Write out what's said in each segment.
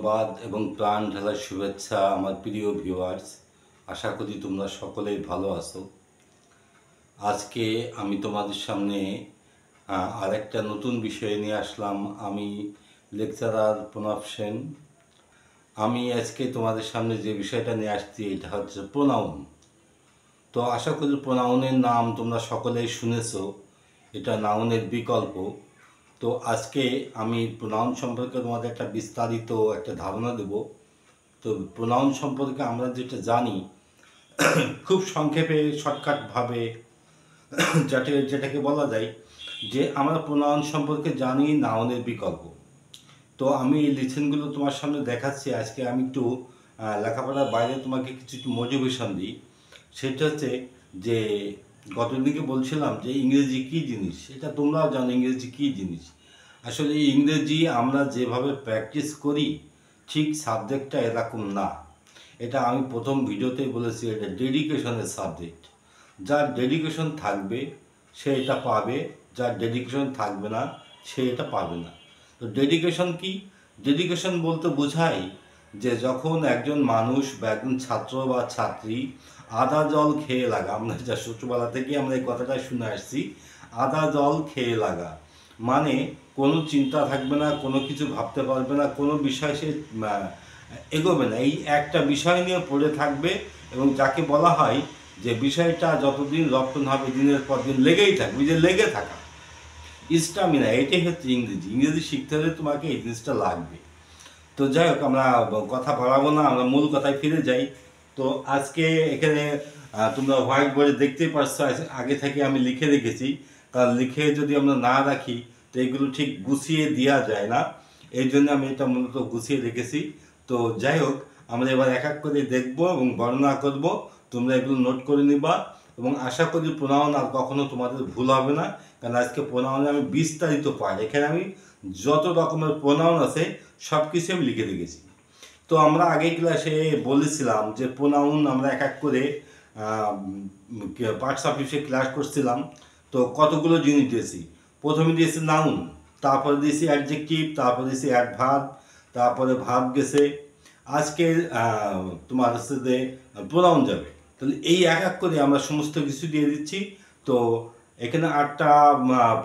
ধন্যবাদ এবং প্রাণ ঢালার শুভেচ্ছা আমার প্রিয় ভিউয়ার্স। আশা করি তোমরা সকলেই ভালো আছো। আজকে আমি তোমাদের সামনে আরেকটা নতুন বিষয় নিয়ে আসলাম। আমি লেকচারার প্রণব সেন। আমি আজকে তোমাদের সামনে যে বিষয়টা নিয়ে আসছি এটা হচ্ছে প্রোনাউন। তো আশা করি প্রোনাউনের নাম তোমরা সকলেই শুনেছো, এটা নাউনের বিকল্প। তো আজকে আমি প্রোনাউন সম্পর্কে তোমাদের একটা বিস্তারিত একটা ধারণা দেব। তো প্রোনাউন সম্পর্কে আমরা যেটা জানি খুব সংক্ষেপে শর্টকাটভাবে যেটাকে বলা যায় যে আমরা প্রোনাউন সম্পর্কে জানি নাউনের বিকল্প। তো আমি এই লিসেনগুলো তোমার সামনে দেখাচ্ছি। আজকে আমি একটু লেখাপড়ার বাইরে তোমাকে কিছু একটু মোটিভেশন দিই। সেটা হচ্ছে যে গতদিনকে বলছিলাম যে ইংরেজি কী জিনিস, এটা তোমরাও জানো ইংরেজি কী জিনিস। আসলে ইংরেজি আমরা যেভাবে প্র্যাকটিস করি ঠিক সাবজেক্টটা এরকম না। এটা আমি প্রথম ভিডিওতেই বলেছি, এটা ডেডিকেশনের সাবজেক্ট। যার ডেডিকেশন থাকবে সে এটা পাবে, যার ডেডিকেশন থাকবে না সে এটা পাবে না। তো ডেডিকেশন কি? ডেডিকেশন বলতে বোঝায় যে যখন একজন মানুষ বা একজন ছাত্র বা ছাত্রী আদা জল খেয়ে লাগা, আমরা যা ছোটোবেলা থেকে আমরা এই কথাটা শুনে আসছি, আদা জল খেয়ে লাগা মানে কোনো চিন্তা থাকবে না, কোনো কিছু ভাবতে পারবে না, কোনো বিষয় সে এগোবে না, এই একটা বিষয় নিয়ে পড়ে থাকবে। এবং যাকে বলা হয় যে বিষয়টা যতদিন রপ্তন হবে দিনের পর দিন লেগেই থাকবে, যে লেগে থাকা, স্টামিনা, এটাই হচ্ছে ইংরেজি। ইংরেজি শিখতে হলে তোমাকে এই জিনিসটা লাগবে। তো যাই হোক, আমরা কথা বাড়াবো না, আমরা মূল কথায় ফিরে যাই। তো আজকে এখানে তোমরা হোয়াইট বোর্ডে দেখতেই পারছো, আগে থেকে আমি লিখে রেখেছি। কারণ লিখে যদি আমরা না রাখি তো এগুলো ঠিক গুছিয়ে দেওয়া যায় না, এই জন্য আমি এটা মূলত গুছিয়ে রেখেছি। তো যাই হোক, আমরা এবার এক এক করে দেখবো এবং বর্ণনা করব, তোমরা এগুলো নোট করে নিবা। এবং আশা করি প্রোনাউন আর কখনো তোমাদের ভুল হবে না, কারণ আজকে প্রোনাউনে আমি বিস্তারিত পাই। এখানে আমি যত রকমের প্রোনাউন আছে সব কিছু আমি লিখে রেখেছি। তো আমরা আগের ক্লাসে বলেছিলাম যে প্রোনাউন আমরা এক এক করে পার্টস অফ স্পিচে ক্লাস করছিলাম। তো কতগুলো জিনিস দিয়েছি। প্রথমে দিয়েছি নাউন, তারপরে দিয়েছি অ্যাডজেক্টিভ, তারপরে দিয়েছি অ্যাডভার্ব, তারপরে ভার্ব গেছে। আজকে তোমার হচ্ছে যে প্রোনাউন যাবে। তাহলে এই এক এক করে আমরা সমস্ত কিছু দিয়ে দিচ্ছি। তো এখানে 8টা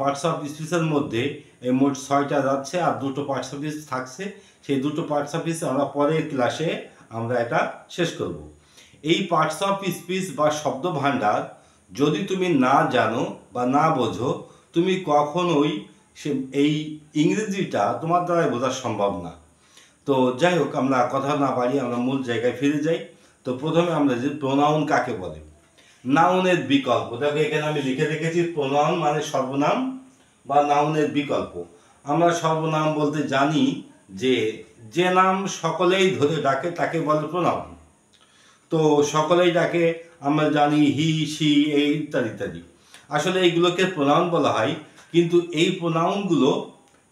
পার্টস অফ স্পিচের মধ্যে এই মোট 6টা যাচ্ছে আর 2টো পার্টস অফ স্পিচ থাকছে। সেই 2টো পার্টস অফ স্পিচ আমরা পরের ক্লাসে আমরা এটা শেষ করব। এই পার্টস অফ স্পিচ বা শব্দ ভাণ্ডার যদি তুমি না জানো বা না বোঝো, তুমি কখনোই এই ইংরেজিটা তোমার দ্বারাই বোঝা সম্ভব না। তো যাই হোক, আমরা কথা না বাড়িয়ে আমরা মূল জায়গায় ফিরে যাই। তো প্রথমে আমরা যে প্রোনাউন কাকে বলে, নাউনের বিকল্প। দেখো এখানে আমি লিখে রেখেছি প্রোনাউন মানে সর্বনাম বা নাউনের বিকল্প। আমরা সর্বনাম বলতে জানি যে নাম সকলেই ধরে ডাকে তাকে বলে প্রোনাউন। তো সকলেই ডাকে, আমরা জানি হি, সি, এই ইত্যাদি ইত্যাদি। আসলে এইগুলোকে প্রোনাউন বলা হয়, কিন্তু এই প্রোনাউনগুলো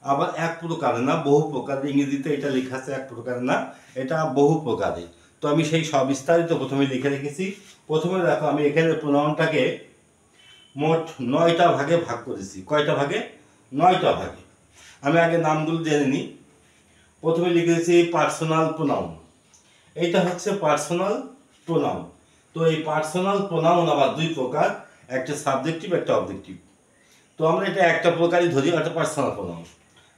আবার এক প্রকারের না, বহু প্রকারের। ইংরেজিতে এটা লেখা আছে এক প্রকারের না, এটা বহু প্রকারের। তো আমি সেই সবিস্তারিত প্রথমে লিখে রেখেছি। প্রথমে দেখো, আমি এখানে প্রোনাউনটাকে মোট 9টা ভাগে ভাগ করেছি। কয়টা ভাগে? 9টা ভাগে। আমি আগে নামগুলো জেনে নিই। প্রথমে লিখেছি পার্সোনাল প্রোনাউন। এইটা হচ্ছে পার্সোনাল প্রোনাউন। তো এই পার্সোনাল প্রোনাউন আবার দুই প্রকার, একটা সাবজেক্টিভ, একটা অবজেক্টিভ। তো আমরা এটা একটা প্রকারই ধরি, একটা পার্সোনাল প্রোনাউন।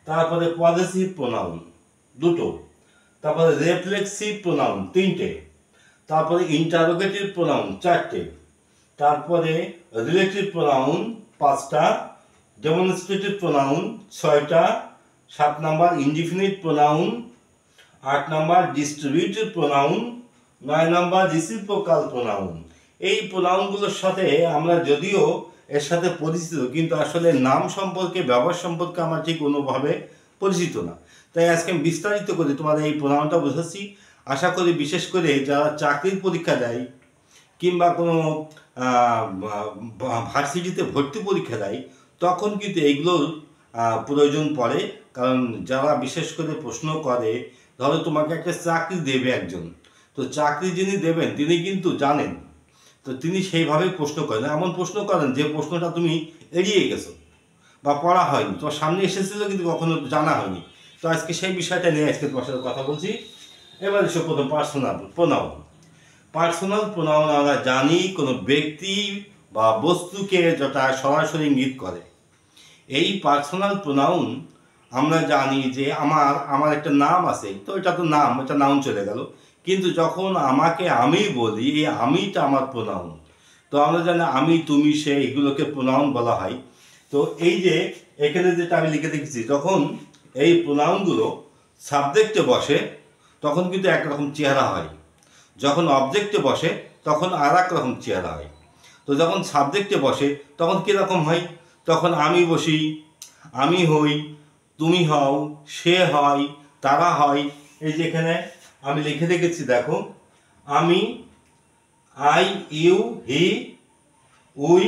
তারপরে পজেসিভ প্রোনাউন 2টো, তারপরে রিফ্লেক্সিভ প্রোনাউন 3টে, তারপরে ইন্টারোগেটিভ প্রোনাউন 4টে, তারপরে রিলেটিভ প্রোনাউন 5টা, ডেমনস্ট্রেটিভ প্রোনাউন 6টা, 7 number indefinite pronoun, 8 number distributive pronoun, 9 number reciprocal pronoun. এই প্রোনাউনগুলোর সাথে আমরা যদিও এর সাথে পরিচিত, কিন্তু আসলে নাম সম্পর্কে, ব্যবহার সম্পর্কে আমার ঠিক কোনোভাবে পরিচিত না। তাই আজকে আমি বিস্তারিত করে তোমাদের এই প্রোনাউনটা বোঝাচ্ছি। আশা করি বিশেষ করে যারা চাকরির পরীক্ষা দেয় কিংবা কোনো ভার্সিটিতে ভর্তি পরীক্ষা দেয়, তখন কিন্তু এইগুলোর প্রয়োজন পড়ে। কারণ যারা বিশেষ করে প্রশ্ন করে, ধরো তোমাকে একটা চাকরি দেবে একজন, তো চাকরি যিনি দেবেন তিনি কিন্তু জানেন, তো তিনি সেইভাবে প্রশ্ন করেন। এমন প্রশ্ন করেন যে প্রশ্নটা তুমি এড়িয়ে গেছো বা পড়া হয়নি, তোমার সামনে এসেছিল কিন্তু কখনো জানা হয়নি, তো আজকে সেই বিষয়টা নিয়ে আজকে তোমার সাথে কথা বলছি। এবার এসে প্রথম পার্সোনাল প্রোনাউন। পার্সোনাল প্রোনাউন আমরা জানি কোনো ব্যক্তি বা বস্তুকে যেটা সরাসরি ইঙ্গিত করে। এই পার্সোনাল প্রোনাউন আমরা জানি যে আমার একটা নাম আছে, তো এটা তো নাম, এটা নাউন চলে গেল। কিন্তু যখন আমাকে আমি বলি, এই আমিটা আমার প্রোনাউন। তো আমরা জানি আমি, তুমি, সে, এগুলোকে প্রোনাউন বলা হয়। তো এই যে এখানে যেটা আমি লিখে দেখেছি, যখন এই প্রোনাউনগুলো সাবজেক্টে বসে তখন কিন্তু একরকম চেহারা হয়, যখন অবজেক্টে বসে তখন আর এক রকম চেহারা হয়। তো যখন সাবজেক্টে বসে তখন কীরকম হয়? তখন আমি বসি, আমি হই, তুমি হও, সে হয়, তারা হয়। এই যে এখানে আমি লিখে রেখেছি, দেখো, আমি, I, you, he, we,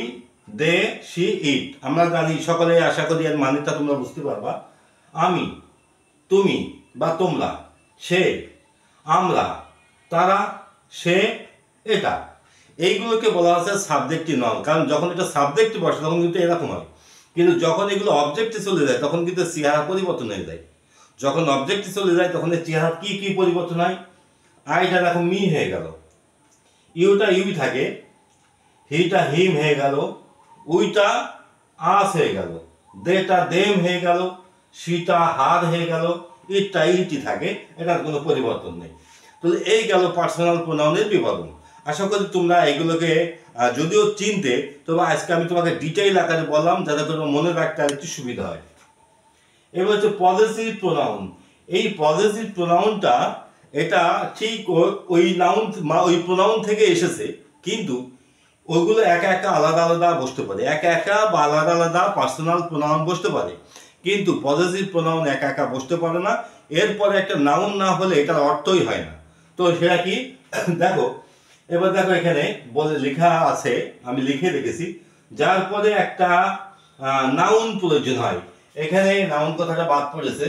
they, she, it. আমরা জানি সকলে, আশা করি এর মানেটা তোমরা বুঝতে পারবা। আমি, তুমি বা তোমরা, সে, আমরা, তারা, সে, এটা, এইগুলোকে বলা হচ্ছে সাবজেক্টিভ নাউন। কারণ যখন এটা সাবজেক্টে বসে তখন কিন্তু এরকম হয়, কিন্তু যখন এগুলো অবজেক্টে চলে যায় তখন কিন্তু চেহারা পরিবর্তন হয়ে যায়। যখন অবজেক্টে চলে যায় তখন এর চেহারা কি কি পরিবর্তন হয়? আইটা দেখো মি হয়ে গেল, ইউটা ইউই থাকে, হিটা হিম হয়ে গেল, উইটা আস হয়ে গেল, দেটা দেম হয়ে গেল, সিটা হার হয়ে গেল, ইটটা ইটি থাকে, এটার কোনো পরিবর্তন নেই। তো এই গেল পার্সোনাল প্রোনাউনের বিবরণ। আশা করি তোমরা এগুলোকে যদিও চিনতে, তবে আজকে আমি তোমাকে ডিটেইল আকারে বললাম যাতে তোমার মনে রাখতে আর একটু সুবিধা হয়। এবার হচ্ছে পজেসিভ প্রোনাউন। এই পজেসিভ প্রোনাউনটা এটা ঠিক ওই নাউন ওই প্রোনাউন থেকে এসেছে, কিন্তু ওইগুলো একা একা আলাদা আলাদা বসতে পারে, একা একা বা আলাদা আলাদা পার্সোনাল প্রোনাউন বসতে পারে, কিন্তু পজেসিভ প্রোনাউন একা একা বসতে পারে না। এরপরে একটা নাউন না হলে এটার অর্থই হয় না। তো সেটা কি দেখো, এবার দেখো এখানে বলে লেখা আছে, আমি লিখে রেখেছি, যার পরে একটা নাউন প্রয়োজন হয়। এখানে নাউন কথাটা বাদ পড়েছে,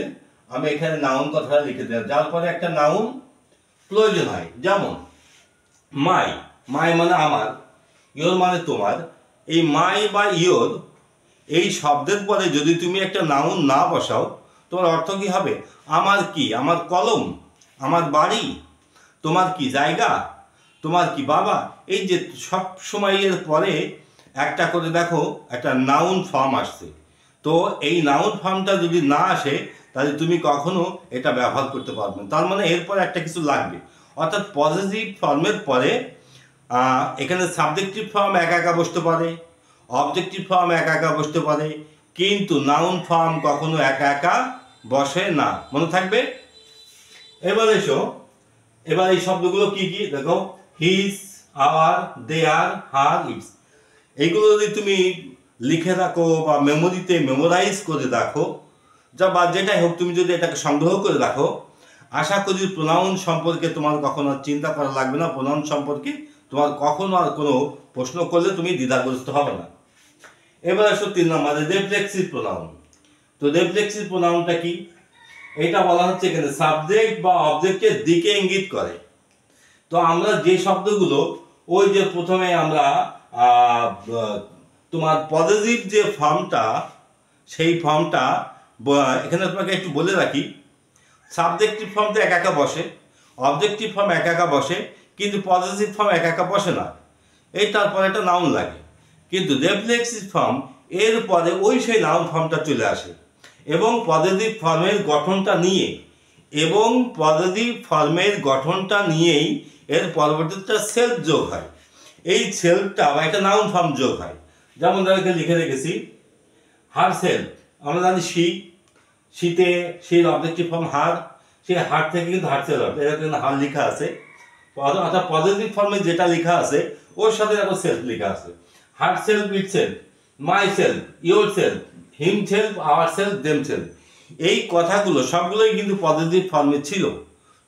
আমি এখানে নাউন কথাটা লিখে দিলাম, যার পরে একটা নাউন প্রয়োজন হয়। যেমন মাই, মাই মানে আমার, ইয়োর মানে তোমার। এই মাই বা ইয়োর এই শব্দের পরে যদি তুমি একটা নাউন না বসাও, তোমার অর্থ কি হবে? আমার কি? আমার কলম, আমার বাড়ি, তোমার কি জায়গা, তোমার কি বাবা। এই যে সব সময় এর পরে একটা করে দেখো একটা নাউন ফর্ম আসছে। তো এই নাউন ফর্মটা যদি না আসে তাহলে তুমি কখনো এটা ব্যবহার করতে পারবে না। তার মানে এরপরে একটা কিছু লাগবে। অর্থাৎ পজিটিভ ফর্মের পরে এখানে সাবজেক্টিভ ফর্ম একা একা বসতে পারে, অবজেক্টিভ ফর্ম একা একা বসতে পারে, কিন্তু নাউন ফর্ম কখনো একা একা বসে না। মনে থাকবে? এবার এসো, এবার এই শব্দগুলো কি কি দেখো, his, our, their, her, it's. এইগুলো যদি তুমি লিখে রাখো বা মেমোরিতে মেমোরাইজ করে রাখো, যা বা যেটাই হোক, তুমি যদি এটাকে সংগ্রহ করে রাখো, আশা করি প্রোনাউন সম্পর্কে তোমার কখনো চিন্তা করা লাগবে না। প্রোনাউন সম্পর্কে তোমার কখনো আর কোনো প্রশ্ন করলে তুমি দ্বিধাগ্রস্ত হবে না। এবার আসো 3 নম্বরে রিফ্লেক্সিভ প্রোনাউন। তো রিফ্লেক্সিভ প্রোনাউনটা কি? এটা বলা হচ্ছে এখানে সাবজেক্ট বা অবজেক্টের দিকে ইঙ্গিত করে। তো আমরা যে শব্দগুলো ওই যে প্রথমে আমরা তোমার পজিটিভ যে ফর্মটা, সেই ফর্মটা এখানে তোমাকে একটু বলে রাখি, সাবজেক্টিভ ফর্ম তো একা একা বসে, অবজেক্টিভ ফর্ম একা একা বসে, কিন্তু পজিটিভ ফর্ম একা একা বসে না। এই তারপরে একটা নাউন লাগে, কিন্তু রিফ্লেক্সিভ ফর্ম এর পরে ওই সেই নাউন ফর্মটা চলে আসে এবং পজিটিভ ফর্মের গঠনটা নিয়ে, এবং পজিটিভ ফর্মের গঠনটা নিয়েই এর পরবর্তীতে সেলফ যোগ হয়। এই সেলফটা বা একটা নাউন ফর্ম যোগ হয়। যেমন ধরো লিখে রেখেছি হার সেলফ। আমরা জানি শি, শীতে সেই অবজেক্টিভ ফর্ম হার, সেই হার থেকে কিন্তু হার সেলফ, এটা কিন্তু হার লেখা আছে। অর্থাৎ পজিটিভ ফর্মে যেটা লেখা আছে ওর সাথে এখন সেলফ লেখা আছে। Her self, it self, my self, your self, him self, our self, them self. এই কথাগুলো সবগুলোই কিন্তু পজিটিভ ফর্মে ছিল।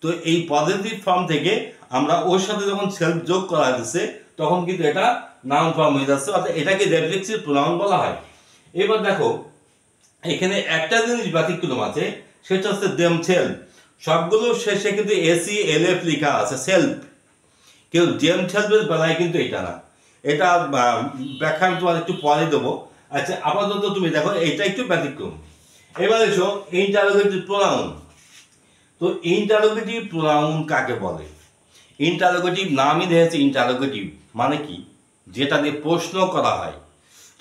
তো এই পজিটিভ ফর্ম থেকে আমরা ওর সাথে যখন সেলফ যোগ করা যাচ্ছে তখন কিন্তু এটা নাউন ফর্ম হয়ে যাচ্ছে, অর্থাৎ এটাকে রিফ্লেক্সিভ প্রোনাউন বলা হয়। এবার দেখো এখানে একটা জিনিস ব্যতিক্রম আছে, সেটা হচ্ছে দেম সেলফ। সবগুলো শেষে কিন্তু এসি এলএফ লেখা আছে, সেলফ। কেউ দেম সেলফের বেলায় কিন্তু এটা না। এটা ব্যাখ্যা আমি তোমার একটু পরে দেবো। আচ্ছা, আপাতত তুমি দেখো এটা একটু ব্যতিক্রম। এবার এসো ইন্টারোগেটিভ প্রোনাউন। তো ইন্টারোগেটিভ প্রোনাউন কাকে বলে? ইন্টারোগেটিভ নামই দিয়েছে ইন্টারোগেটিভ, মানে কি? যেটা দিয়ে প্রশ্ন করা হয়।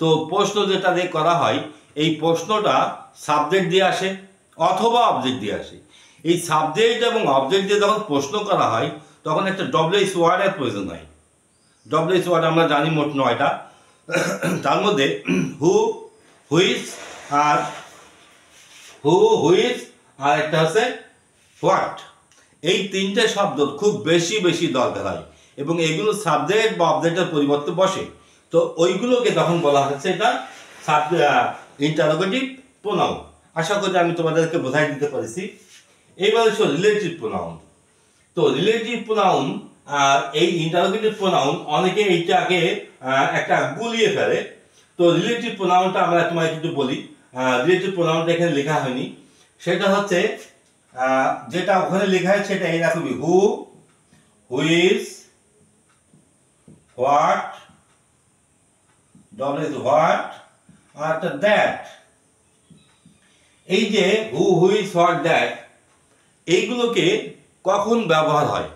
তো প্রশ্ন যেটা দিয়ে করা হয়, এই প্রশ্নটা সাবজেক্ট দিয়ে আসে অথবা অবজেক্ট দিয়ে আসে। এই সাবজেক্ট এবং অবজেক্ট দিয়ে যখন প্রশ্ন করা হয় তখন একটা ডব্লিউএইচ ওয়ার্ডের প্রয়োজন হয়। ডব্লিউএইচ ওয়ার্ড আমরা জানি মোট 9টা। তার মধ্যে হু, হুইচ আর হুইচ আর একটা হচ্ছে হোয়াট। এই 3টে শব্দ খুব বেশি বেশি দরকার হয় এবং এগুলো সাবজেক্ট বা অবজেক্টের পরিবর্তে বসে। তো ওইগুলোকে তখন বলা হচ্ছে এটা ইন্টারোগেটিভ প্রোনাউন। আশা করি আমি তোমাদেরকে বোঝাই দিতে পারছি। এইবার হচ্ছে রিলেটিভ প্রোনাউন। তো রিলেটিভ প্রোনাউন আর এই ইন্টারোগেটিভ প্রোনাউন অনেকে এইটাকে একটা গুলিয়ে ফেলে। তো রিলেটিভ প্রোনাউনটা আমরা তোমায় একটু বলি। রিলেটিভ প্রোনাউনটা এখানে লেখা হয়নি, সেটা হচ্ছে যেটা ওখানে লেখা আছে সেটা এই রাখবি, হু, হুইচ, হোয়াট, হোয়াট আর দ্যাট। এই যে হু, হুইচ, হোয়াট, দ্যাট এইগুলোকে কখন ব্যবহার হয়?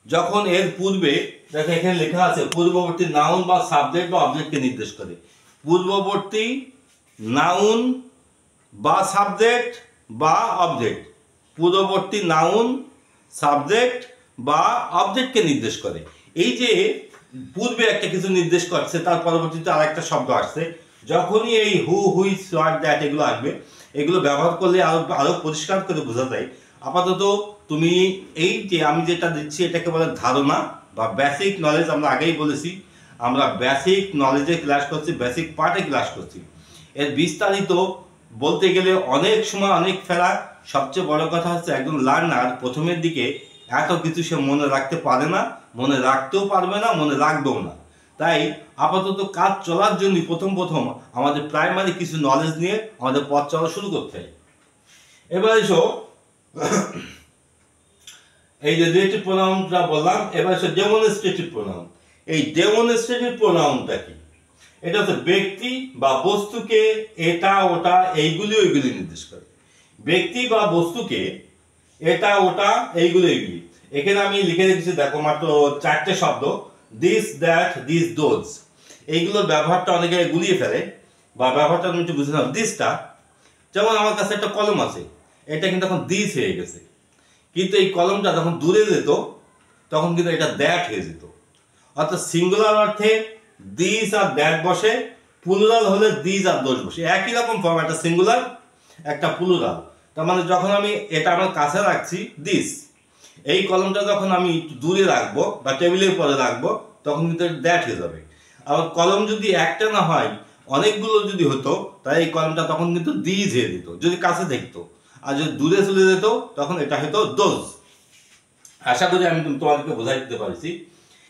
যখন এর পূর্বে, দেখো এখানে লেখা আছে পূর্ববর্তী নাউন বা সাবজেক্ট বা অবজেক্টকে নির্দেশ করে। পূর্ববর্তী নাউন বা সাবজেক্ট বা অবজেক্ট, পূর্ববর্তী নাউন, সাবজেক্ট বা অবজেক্টকে নির্দেশ করে। এই যে পূর্বে একটা কিছু নির্দেশ করছে, তার পরবর্তীতে আরেকটা শব্দ আসছে, যখনই এই হু, হুইচ, হোয়াট, দ্যাট এগুলো আসবে, এগুলো ব্যবহার করলে আরো পরিষ্কার করে বোঝা যায়। আপাতত তুমি এই যে আমি যেটা দিচ্ছি এটাকে বলে ধারণা বা বেসিক নলেজ। আমরা আগেই বলেছি আমরা বেসিক নলেজে ক্লাস করছি, বেসিক পার্টে ক্লাস করছি। এর বিস্তারিত বলতে গেলে অনেক সময় অনেক ফেলা। সবচেয়ে বড় কথা হচ্ছে একজন লার্নার প্রথমের দিকে এত কিছু সে মনে রাখতে পারে না, মনে রাখতেও পারবে না, মনে রাখবেও না। তাই আপাতত কাজ চলার জন্য প্রথম আমাদের প্রাইমারি কিছু নলেজ নিয়ে আমাদের পথ চলা শুরু করতে হয়। এবার এসো এই যে রিলেটিভ প্রোনাউনটা বললাম, এবার এসো ডেমনস্ট্রেটিভ প্রোনাউন। এই ডেমনস্ট্রেটিভ প্রোনাউনটা কি? এটা হচ্ছে ব্যক্তি বা বস্তুকে এটা ওটা এইগুলি ওইগুলি নির্দেশ করে। ব্যক্তি বা বস্তুকে এটা ওটা এইগুলি ওইগুলি। এখানে আমি লিখে রেখেছি, দেখো মাত্র 4টে শব্দ, দিস, দ্যাট, দিস, দোজ। এইগুলোর ব্যবহারটা অনেকে গুলিয়ে ফেলে বা ব্যবহারটা আমি একটু বুঝে নাও। দিসটা যেমন আমার কাছে একটা কলম আছে, এটা কিন্তু এখন দিস হয়ে গেছে, কিন্তু এই কলমটা যখন দূরে যেত তখন কিন্তু এটা দ্যাট হয়ে যেত। অর্থাৎ সিঙ্গুলার অর্থে দিস আর দ্যাট বসে, প্লুরাল হলে দিস আর দোজ বসে। একই রকম ফর্ম, একটা সিঙ্গুলার একটা প্লুরাল। তার মানে যখন আমি এটা আমার কাছে রাখছি দিস, এই কলমটা যখন আমি দূরে রাখবো বা টেবিলের পরে রাখবো তখন কিন্তু দ্যাট হয়ে যাবে। আবার কলম যদি একটা না হয় অনেকগুলো যদি হতো তাই এই কলমটা তখন কিন্তু দিস হয়ে যেত যদি কাছে দেখতো, আর যদি দূরে চলে যেত তখন এটা হতো দোজ। আশা করি আমি তোমাদেরকে বোঝাই দিতে পারছি।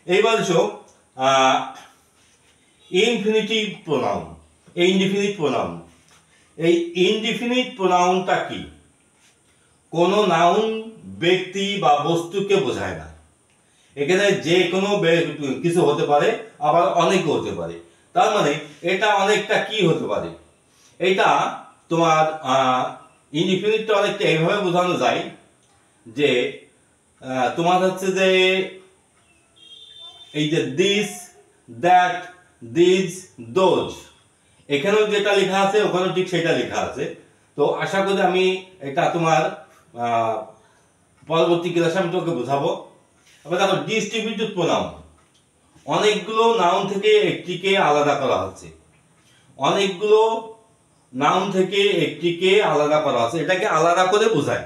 এইবার এসো ইনফিনিটিভ প্রোনাউন, এই ইনডিফিনিট প্রোনাউন। এই ইনডিফিনিট প্রোনাউনটা কি? কোন নাউন ব্যক্তি বা বস্তুকে বোঝায় না। এখানে যে কোনো কিছু হতে পারে, আবার অনেকও হতে পারে। তার মানে এটা অনেকটা কি হতে পারে? এটা তোমার ইনডিফিনিটটা অনেকটা এইভাবে বোঝানো যায় যে তোমার হচ্ছে যে এই যে দিস, দ্যাট, দিস, দোজ, এখানেও যেটা লেখা আছে ওখানেও ঠিক সেটা লেখা আছে। তো আশা করি আমি এটা তোমার পরবর্তী ক্লাসে আমি তোকে বোঝাবো। এবার দেখো ডিস্ট্রিবিউটিভ প্রোনাউন, অনেকগুলো নাউন থেকে একটিকে আলাদা করা হচ্ছে, অনেকগুলো নাউন থেকে একটিকে আলাদা করা হচ্ছে, এটাকে আলাদা করে বোঝায়।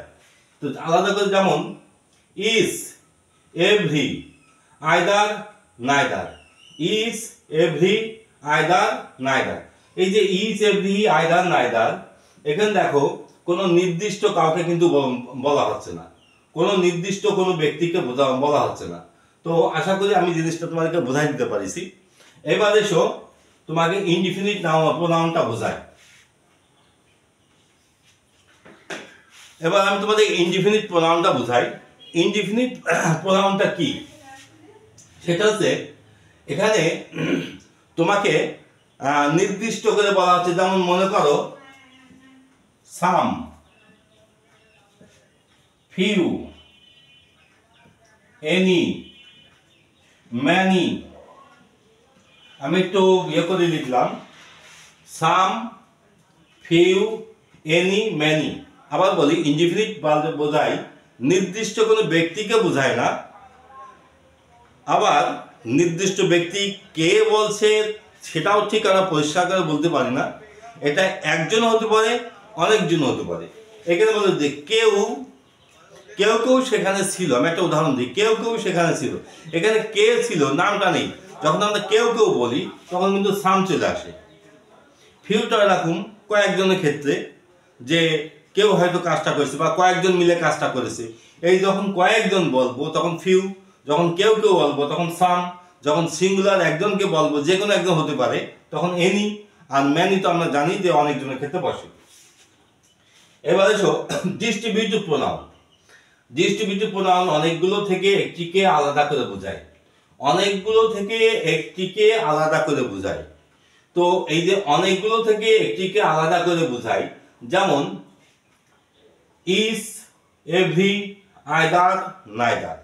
তো আলাদা করে যেমন is, every, either, neither. Is, every, either, neither. এই যে ইজ, এভরি, আইদার, নাইদার, এখানে দেখো কোনো নির্দিষ্ট কাউকে কিন্তু বলা হচ্ছে না, কোনো নির্দিষ্ট কোনো ব্যক্তিকে বলা হচ্ছে না। তো আশা করি আমি জিনিসটা তোমাদেরকে বোঝাই দিতে পারিছি। এবার এসো তোমাকে ইনডিফিনিট প্রোনাউনটা বোঝায়। এবার আমি তোমাদের ইনডিফিনিট প্রোনাউনটা বোঝাই। ইনডিফিনিট প্রোনাউনটা কি? সেটা হচ্ছে এখানে তোমাকে নির্দিষ্ট করে বলা হচ্ছে, যেমন মনে করো সাম, ফিউ, এনি, ম্যানি। আমি একটু ইয়ে করে লিখলাম, সাম, ফিউ, এনি, ম্যানি। আবার বলি, ইনডিফিনিট বলতে বোঝায় নির্দিষ্ট কোনো ব্যক্তিকে বোঝায় না। আবার নির্দিষ্ট ব্যক্তি কে বলছে সেটাও ঠিক আমরা পরিষ্কার করে বলতে পারি না। এটা একজন হতে পারে, অনেকজন হতে পারে। এখানে বলে যে কেউ কেউ কেউ সেখানে ছিল। আমি একটা উদাহরণ দিই, কেউ কেউ সেখানে ছিল। এখানে কে ছিল নামটা নেই। যখন আমরা কেউ কেউ বলি তখন কিন্তু সাম চলে আসে। ফিউটা এরকম কয়েকজনের ক্ষেত্রে, যে কেউ হয়তো কাজটা করেছে বা কয়েকজন মিলে কাজটা করেছে। এই যখন কয়েকজন বলবো তখন ফিউ, যখন কেউ কেউ বলবো তখন সাম, যখন সিঙ্গুলার একজনকে বলবো যে কোনো একজন হতে পারে তখন এনি। আর ম্যানি তো আমরা জানি যে অনেকজনের ক্ষেত্রে বসে। এবার এসো ডিস্ট্রিবিউটিভ প্রোনাউন। ডিস্ট্রিবিউটিভ প্রোনাউন অনেকগুলো থেকে একটিকে আলাদা করে বোঝায়। অনেকগুলো থেকে একটিকে আলাদা করে বোঝায়। তো এই যে অনেকগুলো থেকে একটিকে আলাদা করে বোঝায়, যেমন ইস, এভরি, আইদার, নাইদার।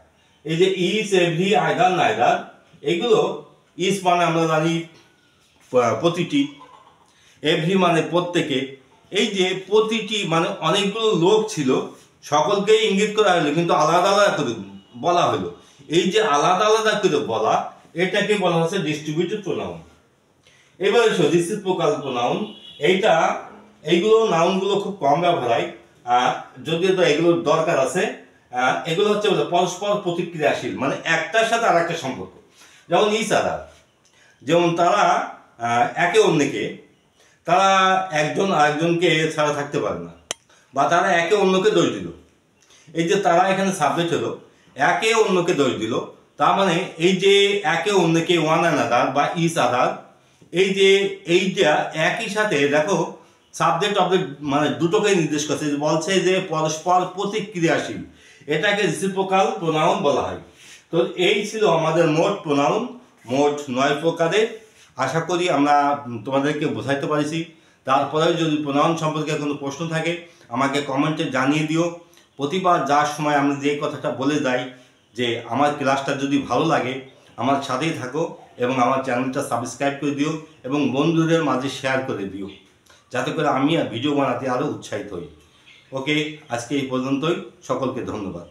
এই যে ইস, এভরি, আইদার, নাইদার, এগুলো ইস মানে আমরা জানি প্রতিটি, এভরি মানে প্রত্যেকে। এই যে প্রতিটি মানে অনেকগুলো লোক ছিল, সকলকেই ইঙ্গিত করা হলো, কিন্তু আলাদা আলাদা করে বলা হলো। এই যে আলাদা আলাদা করে বলা, এটাকে বলা হচ্ছে ডিস্ট্রিবিউটিভ প্রোনাউন। এবার এসো রিসিপ্রোকাল প্রোনাউন। এইগুলো নাউনগুলো খুব কম ব্যবহার হয়, যদিও তো এগুলোর দরকার আছে। এগুলো হচ্ছে পরস্পর প্রতিক্রিয়াশীল, মানে একটার সাথে আর একটা সম্পর্ক। যেমন ইচ আদার, যেমন তারা একে অন্যকে, তারা একজন আরেকজনকে ছাড়া থাকতে পারে না, বা তারা একে অন্যকে দোষ দিল। এই যে তারা এখানে সাবজেক্ট হলো, একে অন্যকে দোষ দিল, তার মানে এই যে একে অন্যকে, ওয়ান অ্যানাদার বা ইচ আদার, এই যে এইটা একই সাথে দেখো সাবজেক্ট অবজেক্ট মানে দুটোকেই নির্দেশ করছে, বলছে যে পরস্পর প্রতিক্রিয়াশীল। এটাকে রিসিপ্রোকাল প্রোনাউন বলা হয়। তো এই ছিল আমাদের মোট প্রোনাউন, মোট 9 প্রকারের। আশা করি আমরা তোমাদেরকে বোঝাইতে পারছি। তারপরেও যদি প্রোনাউন সম্পর্কে কোনো প্রশ্ন থাকে আমাকে কমেন্টে জানিয়ে দিও। প্রতিবার যাওয়ার সময় আমি যে কথাটা বলে যাই যে আমার ক্লাসটা যদি ভালো লাগে আমার সাথেই থাকো এবং আমার চ্যানেলটা সাবস্ক্রাইব করে দিও এবং বন্ধুদের মাঝে শেয়ার করে দিও, যাতে করে আমি ভিডিও বানাতে আরও উৎসাহিত হই। ওকে, আজকে এই পর্যন্তই। সকলকে ধন্যবাদ।